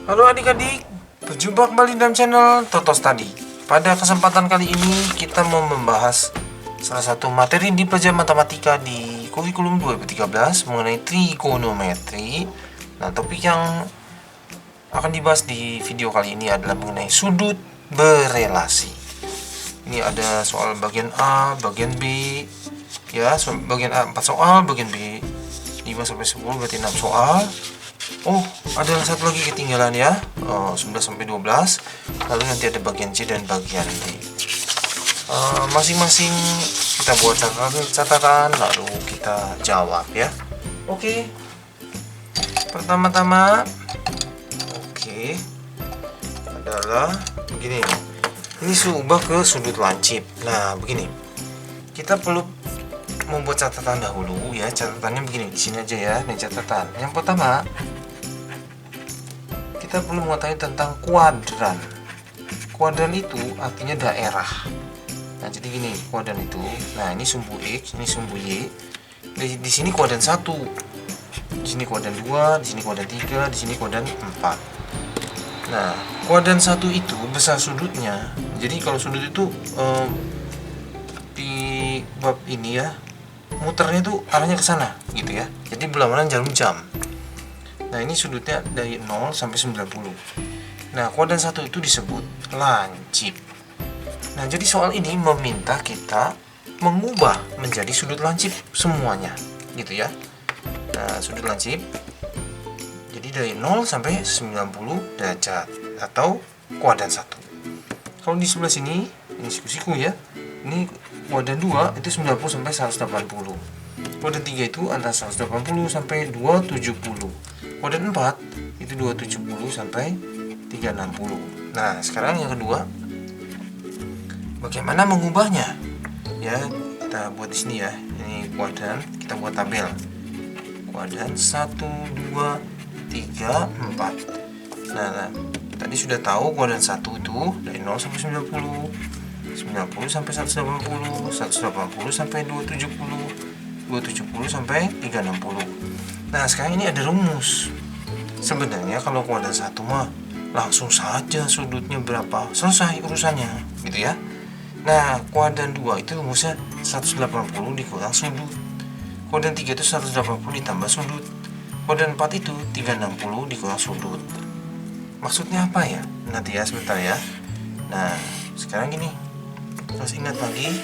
Halo adik-adik, berjumpa kembali dalam channel Toto Study. Pada kesempatan kali ini kita mau membahas salah satu materi di pelajaran matematika di kurikulum 2013 mengenai trigonometri. Nah, topik yang akan dibahas di video kali ini adalah mengenai sudut berelasi. Ini ada soal bagian A, bagian B, ya, bagian A 4 soal, bagian B 5-10, berarti 6 soal. Oh, ada satu lagi ketinggalan ya, 11-12. Lalu nanti ada bagian C dan bagian D. Masing-masing kita buat catatan, lalu kita jawab ya. Oke. Pertama-tama, oke, adalah begini. Ini ubah ke sudut lancip. Nah, begini. Kita perlu membuat catatan dahulu ya. Catatannya begini, di sini aja ya. Ini catatan. Yang pertama, kita perlu mengetahui tentang kuadran. Kuadran itu artinya daerah. Nah, jadi gini, kuadran itu. Nah, ini sumbu X, ini sumbu Y. Di sini kuadran 1. Di sini kuadran 2, di sini kuadran 3, di sini kuadran 4. Nah, kuadran 1 itu besar sudutnya. Jadi kalau sudut itu di bab ini ya, muternya itu arahnya ke sana gitu ya. Jadi berlawanan jarum jam. Nah, ini sudutnya dari 0 sampai 90. Nah, kuadran 1 itu disebut lancip. Nah, jadi soal ini meminta kita mengubah menjadi sudut lancip semuanya, gitu ya. Nah, sudut lancip jadi dari 0 sampai 90 derajat atau kuadran 1. Kalau di sebelah sini, ini siku-siku ya. Ini kuadran 2 itu 90 sampai 180. Kuadran 3 itu antara 180 sampai 270. Kuadran 4 itu 270 sampai 360. Nah, sekarang yang kedua, bagaimana mengubahnya? Ya, kita buat di sini ya. Ini kuadran, kita buat tabel. Kuadran 1 2 3 4. Nah, tadi sudah tahu kuadran 1 itu dari 0 sampai 90. 90 sampai 180, 180 sampai 270, 270 sampai 360. Nah, sekarang ini ada rumus. Sebenarnya kalau kuadran 1 mah langsung saja sudutnya berapa, selesai urusannya, gitu ya. Nah, kuadran 2 itu rumusnya 180 dikurang sudut. Kuadran 3 itu 180 ditambah sudut. Kuadran 4 itu 360 dikurang sudut. Maksudnya apa ya? Nanti ya, sebentar ya. Nah, sekarang gini. Terus ingat lagi,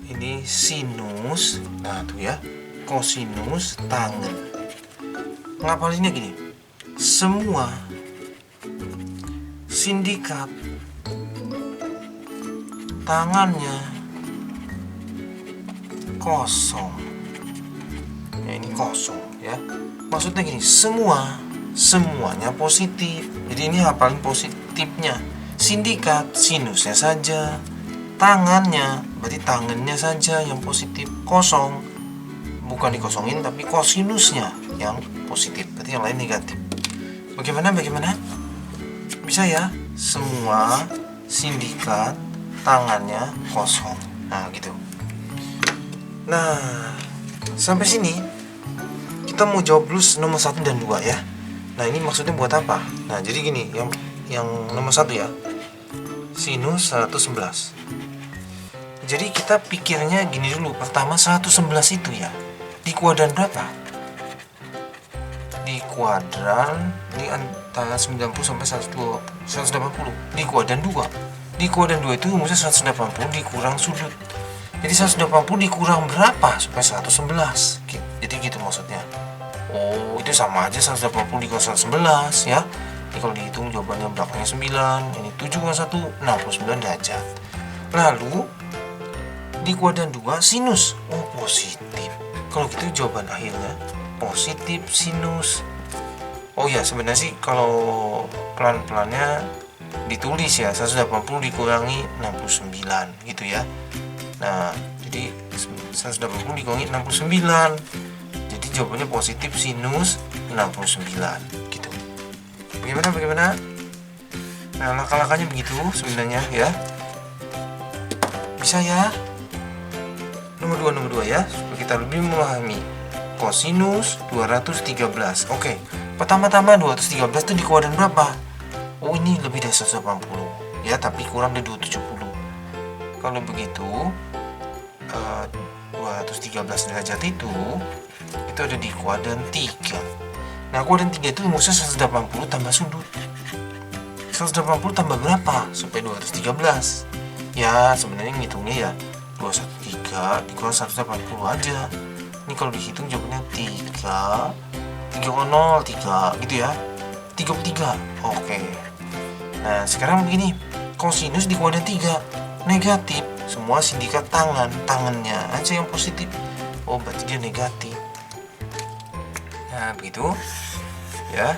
ini sinus, nah tuh ya, kosinus tangen. Ngapalinnya gini, semua sindikat tangannya kosong. Ya, ini kosong ya. Maksudnya gini, semuanya positif. Jadi ini hafalin positifnya. Sindikat, sinusnya saja, tangannya, berarti tangannya saja yang positif, kosong, bukan dikosongin tapi kosinusnya yang positif, berarti yang lain negatif. Bagaimana? Bisa ya, semua sindikat tangannya kosong. Nah, gitu. Nah, sampai sini kita mau jawab dulu nomor 1 dan 2 ya. Nah, ini maksudnya buat apa? Nah, jadi gini, yang nomor 1 ya, sinus 111. Jadi kita pikirnya gini dulu. Pertama, 111 itu ya di kuadran berapa? Di kuadran, ini antara 90 sampai 180. Di kuadran 2. Di kuadran 2 itu rumusnya 180 dikurang sudut. Jadi 180 dikurang berapa supaya 111? Jadi gitu maksudnya. Oh, itu sama aja 180 dikurang 111 ya. Jadi kalau dihitung jawabannya belakangnya 9, ini 7 kurang 1, 69 derajat. Lalu di kuadran 2 sinus, oh positif. Kalau gitu jawaban akhirnya positif sinus. Oh ya, sebenarnya sih kalau pelan-pelannya ditulis ya, 180 dikurangi 69 gitu ya. Nah, jadi 180 dikurangi 69. Jadi jawabannya positif sinus 69 gitu. Bagaimana? Nah, langkah-langkahnya begitu sebenarnya ya. Bisa ya. Nomor 2 ya, supaya kita lebih memahami. Kosinus 213. Oke, Pertama-tama 213 itu di kuadran berapa? Oh, ini lebih dari 180 ya, tapi kurang dari 270. Kalau begitu 213 derajat itu ada di kuadran 3. Nah, kuadran 3 itu rumusnya 180 tambah sudut. 180 tambah berapa supaya 213? Ya, sebenarnya ngitungnya ya 213 dikurang 180 aja. Ini kalau dihitung jawabannya 3,03 gitu ya. 33. Oke. Nah, sekarang begini. Kosinus di kuadran 3 negatif. Semua sindikat tangannya aja yang positif. Oh, berarti dia negatif. Nah, begitu. Ya.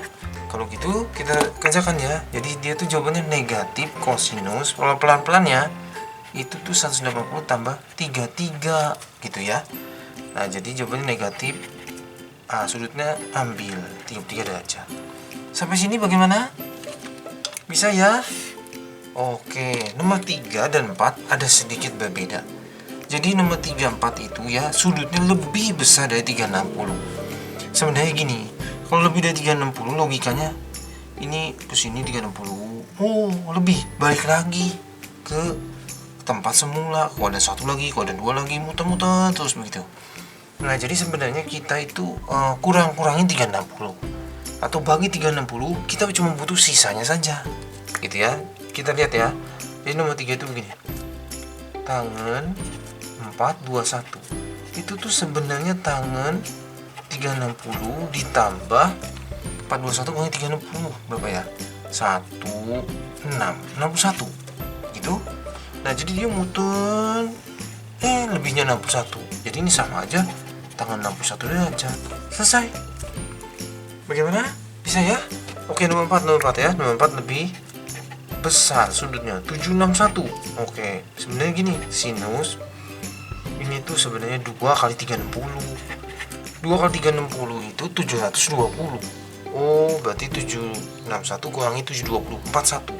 Kalau gitu kita kerjakan ya. Jadi dia tuh jawabannya negatif kosinus. Kalau pelan-pelan ya, itu tuh 180 tambah 33 gitu ya. Nah, jadi jawabannya negatif. Sudutnya ambil 33 derajat. Sampai sini bagaimana? Bisa ya? Oke, nomor 3 dan 4 ada sedikit berbeda. Jadi nomor 3, 4 itu ya sudutnya lebih besar dari 360. Sebenarnya gini, kalau lebih dari 360 logikanya ini kesini 360. Oh, lebih, balik lagi ke tempat semula, kuadran 1 lagi, kuadran 2 lagi, muter-muter terus begitu. Nah, jadi sebenarnya kita itu kurangin 360 atau bagi 360, kita cuma butuh sisanya saja gitu ya. Kita lihat ya. Jadi nomor 3 itu begini, tangan 421 itu tuh sebenarnya tangan 360 ditambah 421 kali 360 berapa ya? 61 gitu. Nah, jadi dia muter lebihnya 61. Jadi ini sama aja, tangan 61 derajat. Selesai. Bagaimana? Bisa ya? Oke, nomor 4 ya. Nomor 4 lebih besar sudutnya 761. Oke, sebenarnya gini, sinus ini tuh sebenarnya 2 kali 360. 2 kali 360 itu 720. Oh, berarti 761 kurangi 720, 41.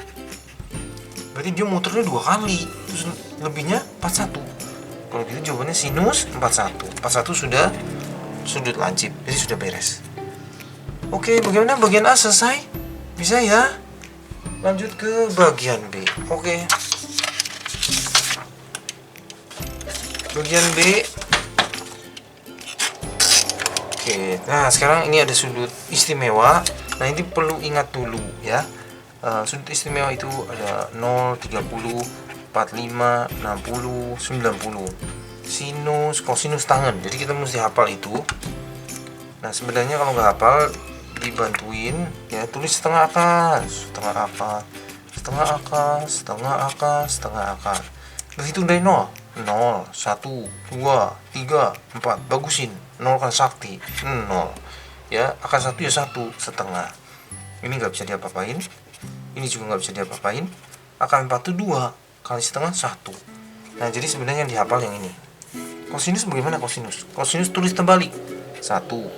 Berarti dia muternya 2 kali, terus lebihnya 41. Kalau gitu jawabannya sinus 41. 41 sudah sudut lancip, jadi sudah beres. Oke, bagaimana bagian A selesai? Bisa ya? Lanjut ke bagian B. Oke. Bagian B. Oke, nah sekarang ini ada sudut istimewa. Nah, ini perlu ingat dulu ya. Sudut istimewa itu ada 0, 30, 45, 60, 90. Sinus, kosinus tangan. Jadi kita mesti hafal itu. Nah, sebenarnya kalau nggak hafal dibantuin ya, tulis setengah akar, setengah akar, setengah akar, setengah akar, setengah akar. Berhitung dari 0, 0, 1, 2, 3, 4. Bagusin. 0 kan sakti. 0. Ya, akar 1 ya 1 setengah. Ini nggak bisa diapa-apain. Ini juga nggak bisa diapa-apain. Akar 4 itu 2 kali setengah 1. Nah, jadi sebenarnya yang dihafal yang ini. Kosinus bagaimana kosinus? Kosinus tulis terbalik. 1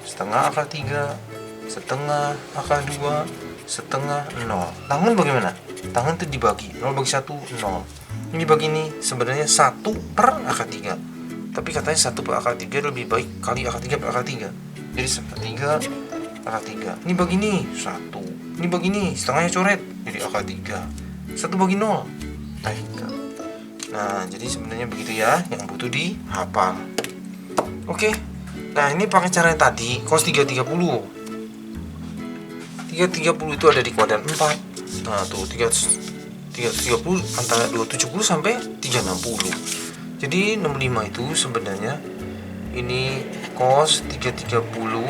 setengah akar 3 setengah akar 2 setengah 0. Tangan bagaimana? Tangan itu dibagi 0 bagi 1, 0. Ini bagi ini sebenarnya 1 per akar 3. Tapi katanya 1 per akar 3 lebih baik kali akar 3 per akar 3. Jadi akar 3 akar 3. Ini bagi ini 1. Ini bagi ini setengahnya coret, jadi akar 3. 1 bagi 0, 3. Nah, jadi sebenarnya begitu ya, yang butuh dihafal. Oke. Nah, ini pakai cara yang tadi, cos 330. 330 itu ada di kuadran 4. Nah, tuh 330 antara 270 sampai 360. Jadi 65 itu sebenarnya ini cos 330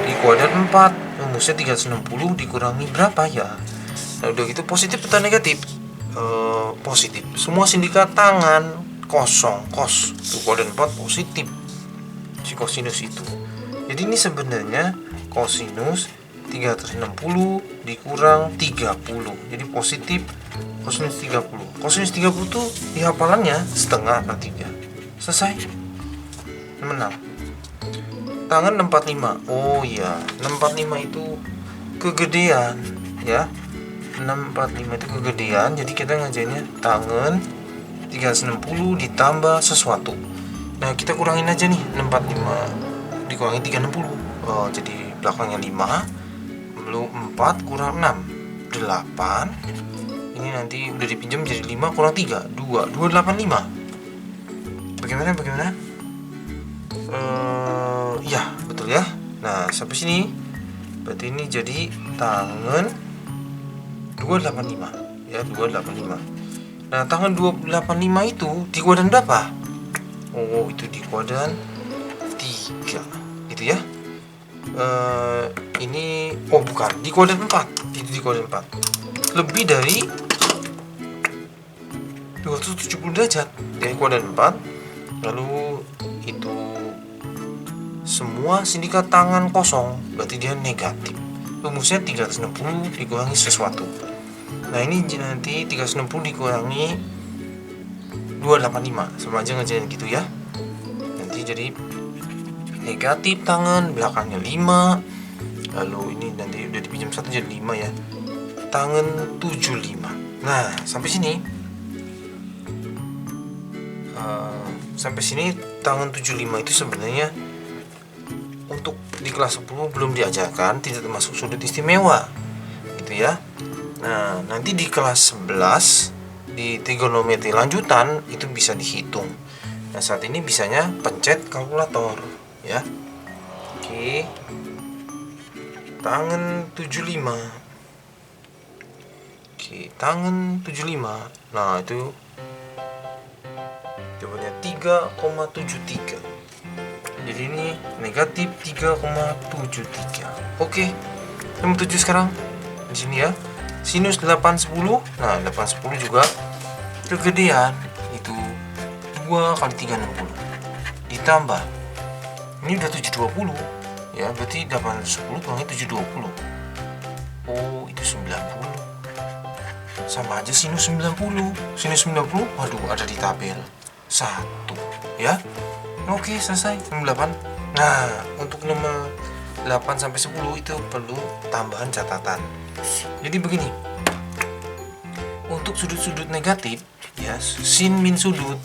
di kuadran 4. Rumusnya 360 dikurangi berapa ya? Nah, udah gitu positif atau negatif? Positif. Semua sindikat tangan kosong, cos. Tuh kuadran 4 positif. Si kosinus itu. Jadi ini sebenarnya kosinus 360 dikurang 30. Jadi positif kosinus 30. Kosinus 30 tuh di hafalannya setengah akar 3. Selesai. Menang. Tangan 645. Oh iya, 645 itu kegedean ya. 645 itu kegedean. Jadi kita ngajainnya tangan 360 ditambah sesuatu. Nah, kita kurangin aja nih 645 dikurangi 360. Oh, jadi belakangnya 5, lalu 4 kurang 6, 8. Ini nanti udah dipinjam jadi 5 kurang 3, 285. Bagaimana? Ya, betul ya. Nah, sampai sini. Berarti ini jadi tangan 285. Ya, 285. Nah, tangan 285 itu di kuadran berapa? Oh, itu di kuadran 3. Gitu ya. Ini bukan, di kuadran 4. Itu di kuadran 4. Lebih dari 270 derajat dari kuadran 4. Lalu itu semua sindikat tangan kosong, berarti dia negatif. Rumusnya 360 dikurangi sesuatu. Nah, ini nanti 360 dikurangi 285, sama aja ngerjain gitu ya. Nanti jadi negatif tangan belakangnya 5. Lalu ini nanti udah dipinjam 1 jadi 5 ya. Tangan 75. Nah, sampai sini tangan 75 itu sebenarnya untuk di kelas 10 belum diajarkan, tidak termasuk sudut istimewa gitu ya. Nah, nanti di kelas 11 di trigonometri lanjutan itu bisa dihitung. Nah, saat ini bisanya pencet kalkulator ya. Oke. Tangan 75. Oke, tangan 75. Nah, itu jawabannya 3,73. Jadi ini negatif 3,73. Oke. Nomor 7 sekarang. Di sini ya. Sinus 810. Nah, 810 juga kegedean itu 2 kali 360. Ditambah ini udah 720. Ya, berarti 810 kurangi 720. Oh, itu 90. Sama aja sinus 90. Sinus 90, waduh, ada di tabel 1 ya. Oke, selesai. Nomor 8. Nah, untuk nomor 8 sampai 10 itu perlu tambahan catatan. Jadi begini. Untuk sudut-sudut negatif ya, sin min sudut,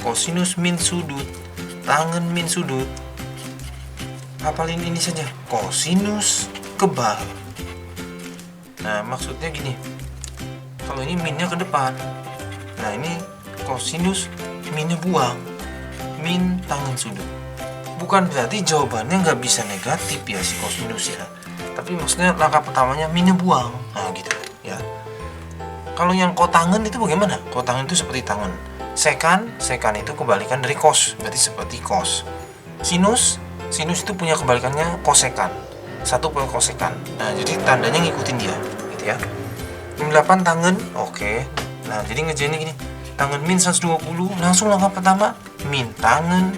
kosinus min sudut, tangen min sudut. Hafalin ini saja, kosinus kebal. Nah, maksudnya gini. Kalau ini minnya ke depan. Nah, ini kosinus, minnya buang. Min tangen sudut. Bukan berarti jawabannya nggak bisa negatif ya si kosinus ya. Tapi maksudnya langkah pertamanya minnya buang. Nah, gitu ya. Kalau yang kotangen itu bagaimana? Kotangen itu seperti tangan. Sekan itu kebalikan dari kos, berarti seperti kos. Sinus itu punya kebalikannya kosekan. 1 per kosekan. Nah, jadi tandanya ngikutin dia, gitu ya. Nomor 8 tangan, oke. Nah, jadi ngerjainnya gini. Tangan min 120, langsung langkah pertama min tangan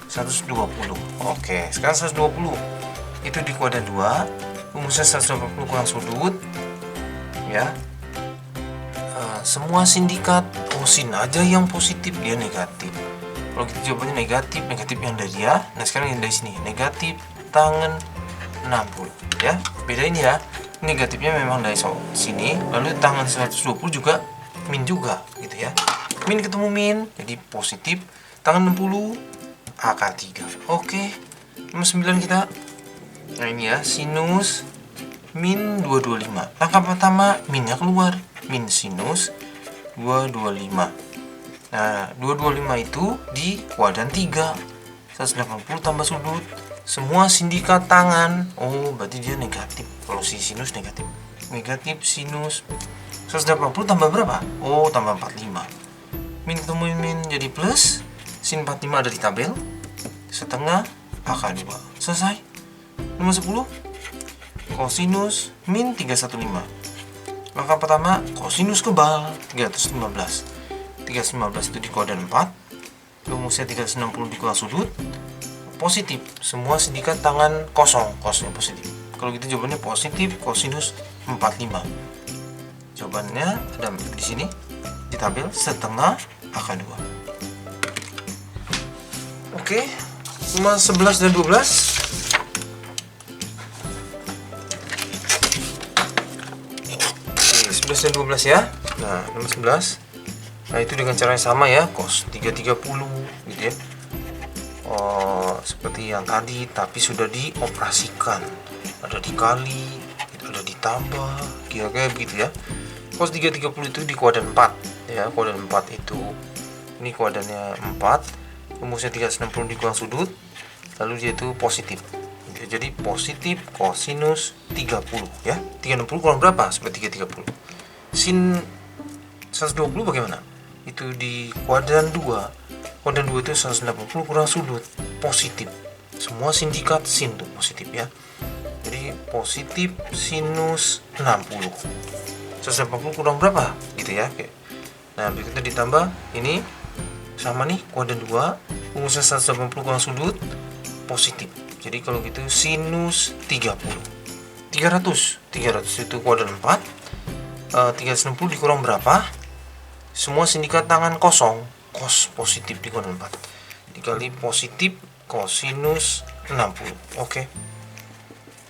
120. Oke, sekarang 120 itu di kuadran 2. Rumusnya 180 kurang sudut ya. Semua sindikat sin aja yang positif, dia negatif. Kalau kita jawabannya negatif yang dari dia. Nah, sekarang yang dari sini negatif tangan 60 ya. Beda ini ya. Negatifnya memang dari sini, lalu tangan 120 juga min juga gitu ya. Min ketemu min jadi positif, tangan 60 akar 3. Oke. Nomor 9 kita. Nah, ini ya, sinus min 225. Langkah pertama minnya keluar, min sinus 225. Nah, 225 itu di kuadran 3. 180 tambah sudut. Semua sindikat tangan. Oh, berarti dia negatif. Kalau si sinus negatif. Negatif sinus 180 tambah berapa? Oh, tambah 45. Min ketemu min jadi plus. Sin 45 ada di tabel. Setengah akar 2. Selesai. Nomor 10. Kosinus min 315. Langkah pertama, kosinus kebal 315. 315 itu di kuadran 4. Rumusnya 360 dikurangi sudut. Positif, semua sindikat tangan kosong, kosnya positif. Kalau gitu jawabannya positif kosinus 45. Jawabannya ada di sini di tabel setengah akar 2. Oke, nomor 11 dan 12. Oke, 11 dan 12 ya. Nah, nomor 11. Nah, itu dengan cara yang sama ya, cos 330 gitu ya. Seperti yang tadi, tapi sudah dioperasikan. ada dikali, ada ditambah, kira-kira begitu ya. Cos 330 itu di kuadran 4 ya, kuadran 4 itu ini kuadrannya 4, rumusnya 360 dikurangi sudut, lalu dia itu positif. Jadi positif kosinus 30 ya. 360 kurang berapa? Seperti 330. Sin 120 bagaimana? Itu di kuadran 2. Kuadran 2 itu 180 kurang sudut, positif. Semua sindikat sin tuh positif ya. Jadi positif sinus 60. 180 kurang berapa? Gitu ya. Oke. Nah, berikutnya ditambah ini sama nih kuadran 2, rumusnya 180 kurang sudut, positif. Jadi kalau gitu sinus 30. 300 itu kuadran 4. 360 dikurang berapa? Semua sindikat tangan kosong, cos positif di kuadran 4. Dikali positif kosinus 60. Oke.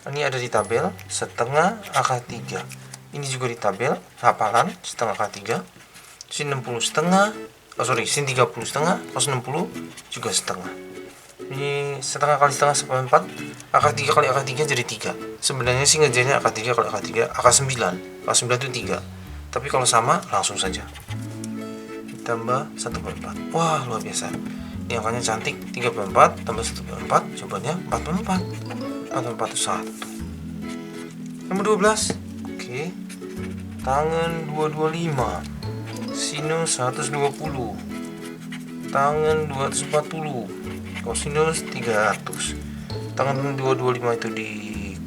Ini ada di tabel setengah akar 3. Ini juga di tabel hafalan setengah akar 3. Sin 60 setengah, sin 30 setengah, cos 60 juga setengah. Ini setengah kali setengah seperempat, akar 3 kali akar 3 jadi 3. Sebenarnya sih ngerjainnya akar 3 kali akar 3, akar 9. Akar 9 itu 3. Tapi kalau sama langsung saja. Ditambah 1/4. Wah, luar biasa. Ini angkanya cantik. 3/4 tambah 1/4, jawabannya 4/4. 4/4 itu 1. Nomor 12. Oke. Tangan 225. Sinus 120. Tangan 240. Kosinus 300. Tangan 225 itu di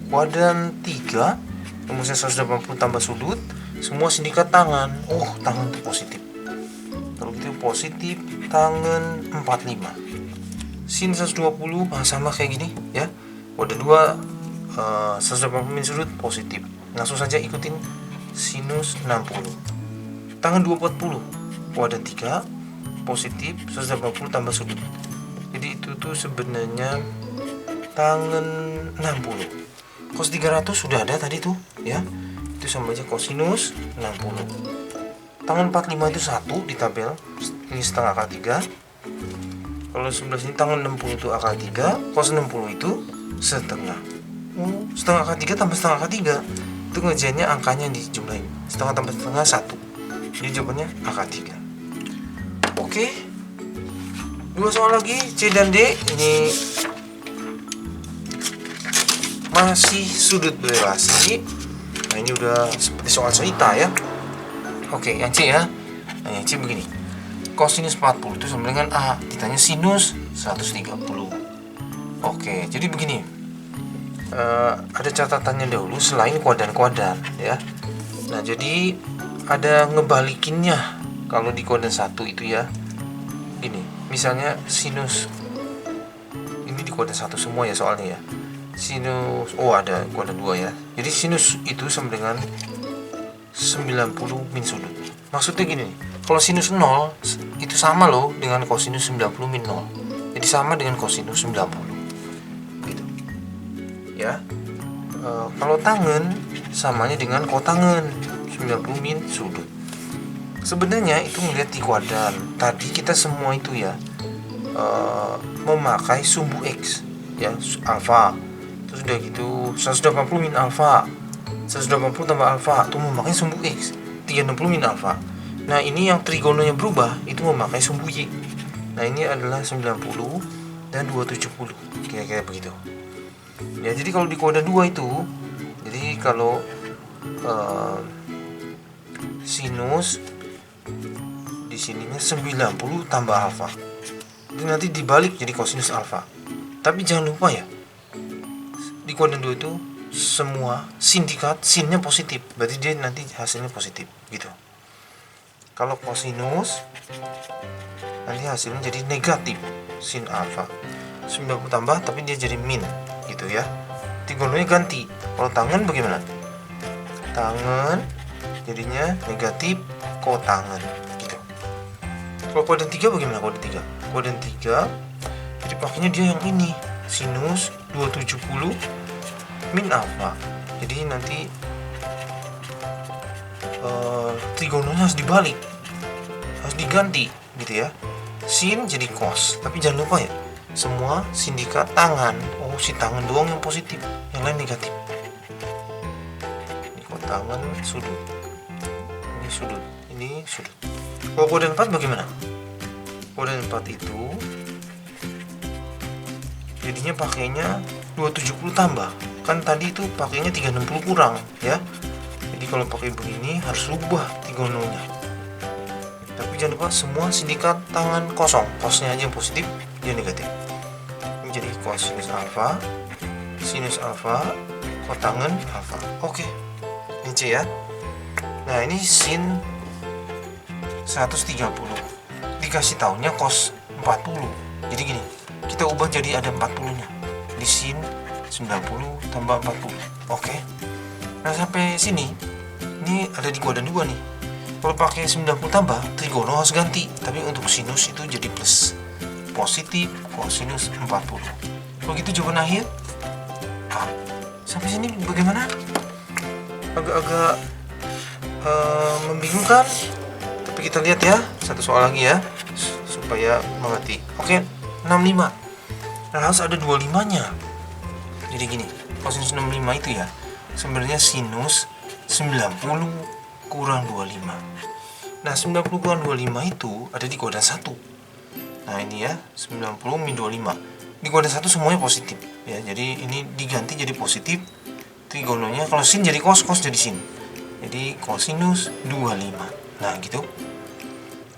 kuadran 3, rumusnya 180 tambah sudut, semua sindikat tangan. Oh, tangan itu positif. Kalau gitu positif tangan 45. Sin 120 sama kayak gini ya. Kuadran 2 180 min sudut positif. Langsung saja ikutin sinus 60. Tangan 240 kuadran 3 positif 180 tambah sudut. Jadi itu tuh sebenarnya tangan 60. Cos 300 sudah ada tadi tuh ya. Itu sama aja kosinus 60. Tangan 45 itu 1 di tabel. Ini setengah akar 3. Kalau sebelah sini tangan 60 itu akar 3, cos 60 itu setengah. Setengah akar 3 tambah setengah akar 3. Itu ngerjainnya angkanya dijumlahin. Setengah tambah setengah 1. Jadi jawabannya akar 3. Oke. 2 soal lagi, C dan D. Ini masih sudut berelasi. Nah, ini udah seperti soal cerita ya. Oke, yang C ya. Nah, yang C begini. Kosinus 40 itu sama dengan A. Ditanya sinus 130. Oke, jadi begini. Ada catatannya dahulu selain kuadran-kuadran ya. Nah, jadi ada ngebalikinnya. Kalau di kuadran 1 itu ya. Gini, misalnya sinus ini di kuadran 1 semua ya soalnya ya. Sinus, ada kuadran 2 ya. Jadi sinus itu sama dengan 90 min sudut. Maksudnya gini, kalau sinus 0 itu sama loh dengan kosinus 90 min 0. Jadi sama dengan kosinus 90. Gitu. Ya. Kalau tangan samanya dengan kotangan 90 min sudut. Sebenarnya itu melihat di kuadran. Tadi kita semua itu ya memakai sumbu X ya, alfa. Terus udah gitu 180 min alfa. 180 tambah alfa itu memakai sumbu X. 360 min alfa. Nah, ini yang trigononya berubah itu memakai sumbu Y. Nah, ini adalah 90 dan 270. Kira-kira begitu. Ya, jadi kalau di kuadran 2 itu, jadi kalau sinus di sininya 90 tambah alfa. Jadi nanti dibalik jadi kosinus alfa. Tapi jangan lupa ya, di kuadran 2 itu semua sindikat sinnya positif. Berarti dia nanti hasilnya positif gitu. Kalau kosinus nanti hasilnya jadi negatif sin alfa. 90 tambah tapi dia jadi min gitu ya. Trigononya ganti. Kalau tangan bagaimana? Tangan jadinya negatif kotangan gitu. Kalau kuadran 3 bagaimana kuadran 3? Kuadran 3 jadi pakainya dia yang ini, sinus 270 min alfa. Jadi nanti trigononya harus dibalik, harus diganti gitu ya. Sin jadi cos, tapi jangan lupa ya, semua sindikat tangan. Si tangan doang yang positif, yang lain negatif. tangan sudut. Ini sudut, ini sudut. Kalau koordinat 4 bagaimana? Koordinat 4 itu jadinya pakainya 270 tambah. Kan tadi itu pakainya 360 kurang ya. Jadi kalau pakai begini harus rubah 3-nya. Tapi jangan lupa semua sindikat tangan kosong. Cosnya aja yang positif, yang negatif. Ini jadi cosinus alfa, sinus alfa, kotangen alfa. Oke. Ini C ya. Nah, ini sin 130. Dikasih tahunya cos 40. Jadi gini, kita ubah jadi ada 40-nya. Di sin 90 tambah 40. Oke. Nah, sampai sini ini ada di kuadran 2 nih. Kalau pakai 90 tambah, trigono harus ganti. Tapi untuk sinus itu jadi plus. Positif kosinus 40. Kalau gitu jawaban akhir A. Sampai sini bagaimana? Agak-agak membingungkan. Tapi kita lihat ya, satu soal lagi ya, supaya mengerti. Oke, 65. Nah, harus ada 25-nya. Jadi gini, kosinus 65 itu ya, sebenarnya sinus 90 kurang 25. Nah, 90 kurang 25 itu ada di kuadran 1. Nah, ini ya, 90 min 25. Di kuadran 1 semuanya positif. Ya, jadi ini diganti jadi positif. Trigononya, kalau sin jadi cos, cos jadi sin. Jadi kosinus 25. Nah, gitu.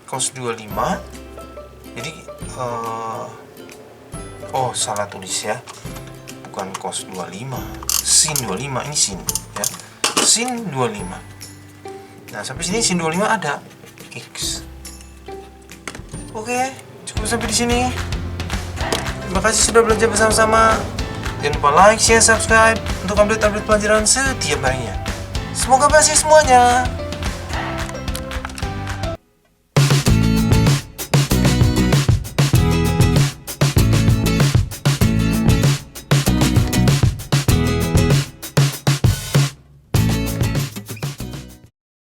Cos 25. Jadi, oh, salah tulis ya. Bukan cos 25, sin 25, ini sin ya. Sin 25. Nah, sampai sini sin 25 ada X. Oke, cukup sampai di sini. Terima kasih sudah belajar bersama-sama. Jangan lupa like, share, subscribe untuk update-update pelajaran setiap harinya. Semoga berhasil semuanya.